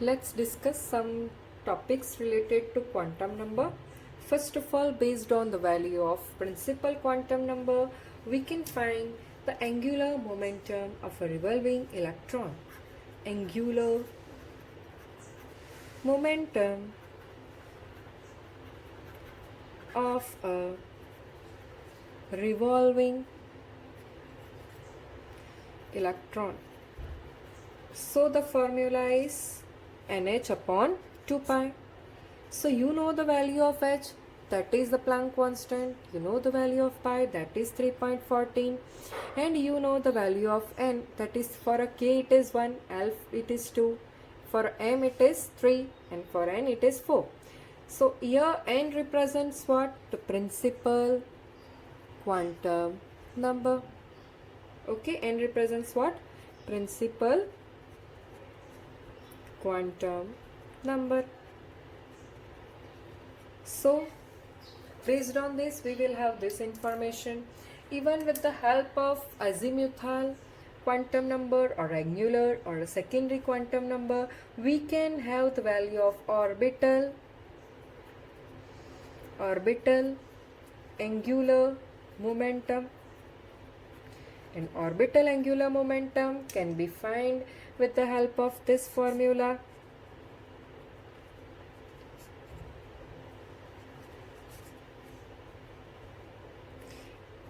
let's discuss some topics related to quantum number. First of all, based on the value of principal quantum number, we can find the angular momentum of a revolving electron. Angular momentum of a revolving electron. So the formula is nh upon 2 pi. So you know the value of h, that is the Planck constant. You know the value of pi, that is 3.14. And you know the value of n, that is for a k it is 1, l it is 2, for m it is 3, and for n it is 4. So here n represents what? The principal quantum number. Okay, n represents what? Principal quantum number. So based on this, we will have this information. Even with the help of azimuthal quantum number or angular or a secondary quantum number, we can have the value of orbital angular momentum. And orbital angular momentum can be found with the help of this formula.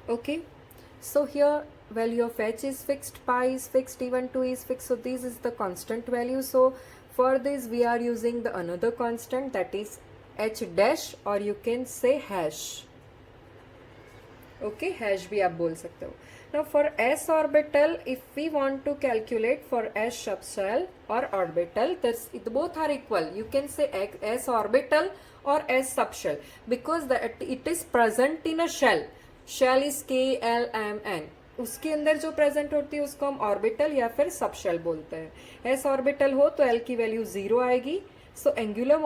Okay, so here value of h is fixed, pi is fixed, even 2 is fixed, so this is the constant value. So for this we are using the another constant, that is h dash, or you can say hash. Okay, hash भी आप बोल सकते हो. Now for s orbital, if we want to calculate for s subshell or orbital, both are equal. You can say s orbital or s subshell because it is present in a shell. Shell is k, l, m, n. उसके अंदर जो present होती है उसको हम orbital या फिर subshell बोलते हैं. एस ऑर्बिटल हो तो एल की वैल्यू 0 आएगी. So angular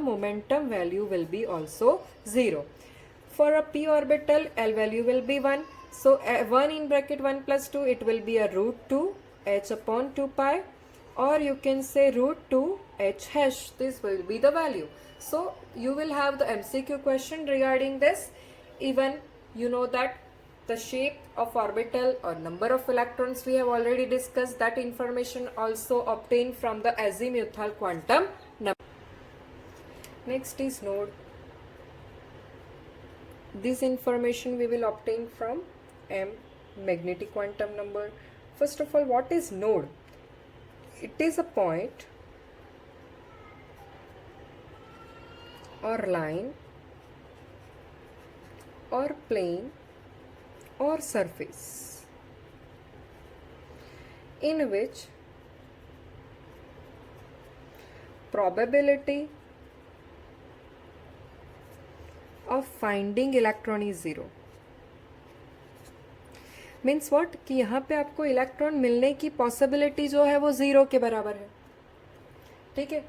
momentum value will be also 0. For a p orbital, L value will be 1. So 1 in bracket 1 plus 2, it will be a root 2 h upon 2 pi, or you can say root 2 h hash. This will be the value. So you will have the MCQ question regarding this. Even you know that the shape of orbital or number of electrons we have already discussed. That information also obtained from the azimuthal quantum number. Next is node. This information we will obtain from M, magnetic quantum number. First of all, what is node? It is a point or line or plane or surface in which probability of finding electron is 0. Means what कि यहाँ पे आपको electron मिलने की possibility जो है वो 0 के बराबर है. ठीक है.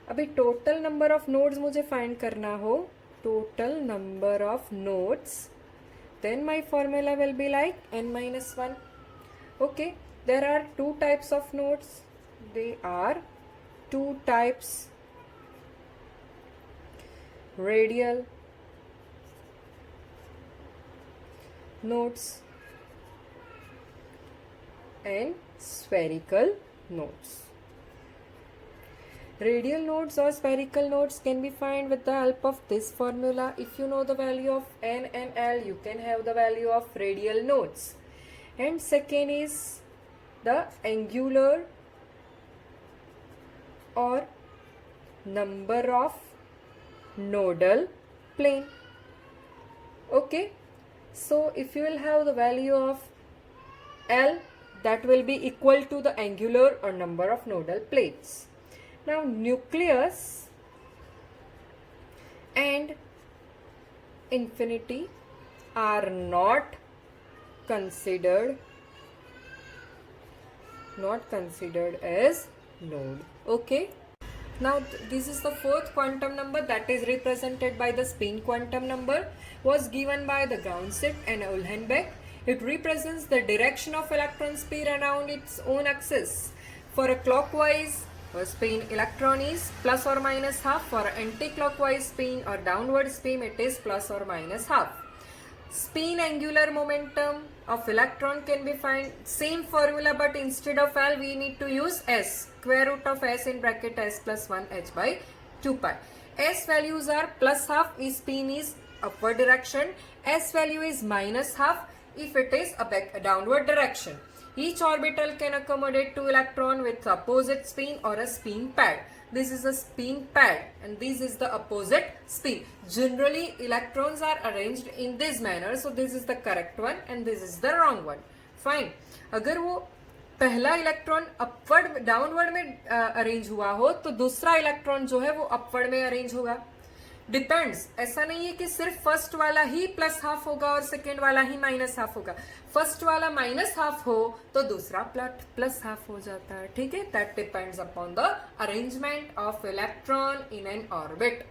अभी टोटल नंबर ऑफ नोड्स मुझे फाइंड करना हो, total number of nodes, then my formula will be like n-1. Okay, there are 2 types of nodes. They are 2 types, radial nodes and spherical nodes. Radial nodes or spherical nodes can be found with the help of this formula. If you know the value of n and l, you can have the value of radial nodes. And second is the angular or number of nodal plane. Okay. So if you will have the value of L, that will be equal to the angular or number of nodal planes. Now nucleus and infinity are not considered as node. Okay. Now this is the fourth quantum number, that is represented by the spin quantum number, was given by the Grothendieck and Uhlenbeck. It represents the direction of electron speed around its own axis. For a clockwise spin electron is plus or minus half. For anti-clockwise spin or downward spin it is plus or minus half. Spin angular momentum of electron can be found same formula, but instead of L we need to use S, square root of S in bracket S plus 1 h by 2 pi. S values are plus half if spin is upward direction, S value is minus half if it is a downward direction. Each orbital can accommodate two electrons with opposite spin or a spin pad. This is a spin pad and this is the opposite spin. Generally electrons are arranged in this manner, so this is the correct one and this is the wrong one. Fine. अगर वो पहला electron upward downward में arrange हुआ हो तो दूसरा electron जो है वो अपवर्ड में अरेंज होगा. डिपेंड्स, ऐसा नहीं है कि सिर्फ फर्स्ट वाला ही प्लस हाफ होगा और सेकेंड वाला ही माइनस हाफ होगा. फर्स्ट वाला माइनस हाफ हो तो दूसरा प्लस हाफ हो जाता है. ठीक है, that depends upon the arrangement of electron in an orbit.